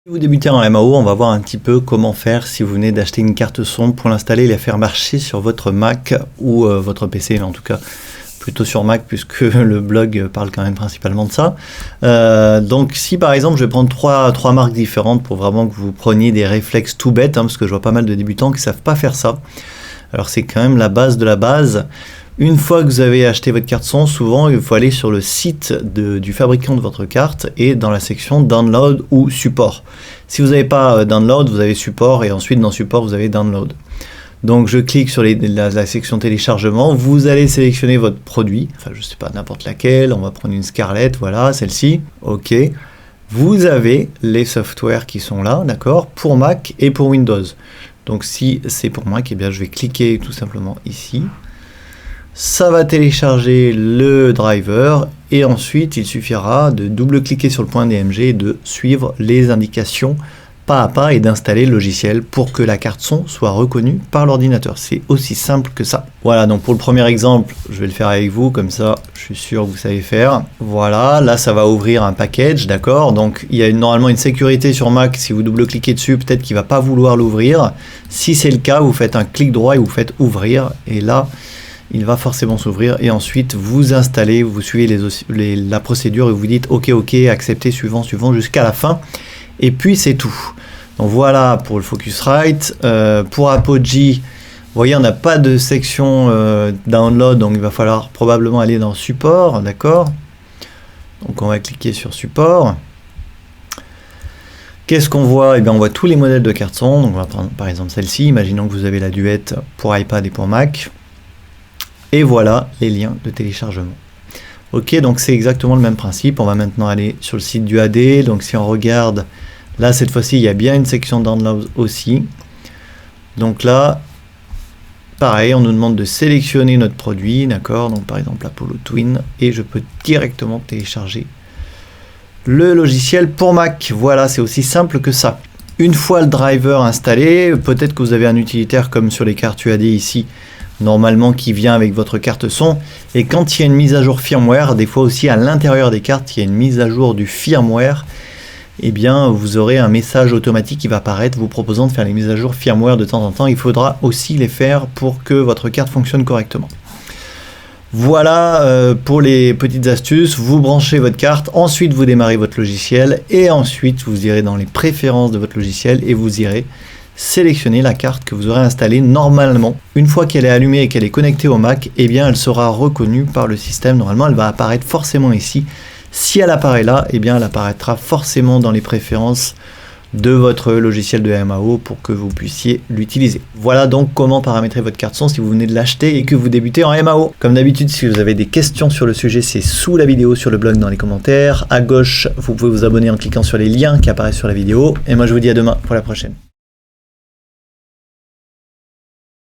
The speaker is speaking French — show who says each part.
Speaker 1: Si vous débutez en MAO, on va voir un petit peu comment faire si vous venez d'acheter une carte son pour l'installer et la faire marcher sur votre Mac ou votre PC, mais en tout cas plutôt sur Mac puisque le blog parle quand même principalement de ça. Donc si par exemple je vais prendre trois marques différentes pour vraiment que vous preniez des réflexes tout bêtes, parce que je vois pas mal de débutants qui savent pas faire ça. Alors c'est quand même la base de la base. Une fois que vous avez acheté votre carte son, souvent il faut aller sur le site du fabricant de votre carte et dans la section Download ou Support. Si vous n'avez pas Download, vous avez Support et ensuite dans Support vous avez Download. Donc je clique sur la section téléchargement, vous allez sélectionner votre produit, enfin je sais pas, n'importe laquelle, on va prendre une Scarlett, voilà, celle-ci, ok. Vous avez les softwares qui sont là, d'accord, pour Mac et pour Windows. Donc si c'est pour Mac, eh bien je vais cliquer tout simplement ici. Ça va télécharger le driver et ensuite il suffira de double-cliquer sur le point DMG et de suivre les indications pas à pas et d'installer le logiciel pour que la carte son soit reconnue par l'ordinateur. C'est aussi simple que ça. Voilà, donc pour le premier exemple, je vais le faire avec vous, comme ça je suis sûr que vous savez faire. Voilà, là ça va ouvrir un package, d'accord. Donc il y a normalement une sécurité sur Mac, si vous double-cliquez dessus, peut-être qu'il ne va pas vouloir l'ouvrir. Si c'est le cas, vous faites un clic droit et vous faites ouvrir et là il va forcément s'ouvrir et ensuite vous installez, vous suivez la procédure et vous dites ok, accepter, suivant jusqu'à la fin et puis c'est tout. Donc voilà pour le Focusrite. Pour Apogee, vous voyez on n'a pas de section download, donc il va falloir probablement aller dans support, d'accord. Donc on va cliquer sur support. Qu'est-ce qu'on voit? Eh bien on voit tous les modèles de cartes son, donc on va prendre par exemple celle-ci, imaginons que vous avez la Duet pour iPad et pour Mac. Et voilà les liens de téléchargement. Ok, donc c'est exactement le même principe. On va maintenant aller sur le site du AD. Donc si on regarde, là cette fois-ci, il y a bien une section download aussi. Donc là, pareil, on nous demande de sélectionner notre produit, d'accord. Donc par exemple Apollo Twin, et je peux directement télécharger le logiciel pour Mac. Voilà, c'est aussi simple que ça. Une fois le driver installé, peut-être que vous avez un utilitaire comme sur les cartes UAD ici, normalement qui vient avec votre carte son, et quand il y a une mise à jour firmware, des fois aussi à l'intérieur des cartes il y a une mise à jour du firmware, et bien vous aurez un message automatique qui va apparaître vous proposant de faire les mises à jour firmware de temps en temps. Il faudra aussi les faire pour que votre carte fonctionne correctement. Voilà pour les petites astuces. Vous branchez votre carte, ensuite vous démarrez votre logiciel et ensuite vous irez dans les préférences de votre logiciel et vous irez sélectionner la carte que vous aurez installée normalement. Une fois qu'elle est allumée et qu'elle est connectée au Mac, eh bien elle sera reconnue par le système. Normalement elle va apparaître forcément ici. Si elle apparaît là, eh bien elle apparaîtra forcément dans les préférences de votre logiciel de MAO pour que vous puissiez l'utiliser. Voilà donc comment paramétrer votre carte son si vous venez de l'acheter et que vous débutez en MAO. Comme d'habitude, si vous avez des questions sur le sujet, c'est sous la vidéo, sur le blog, dans les commentaires. À gauche, vous pouvez vous abonner en cliquant sur les liens qui apparaissent sur la vidéo. Et moi je vous dis à demain pour la prochaine.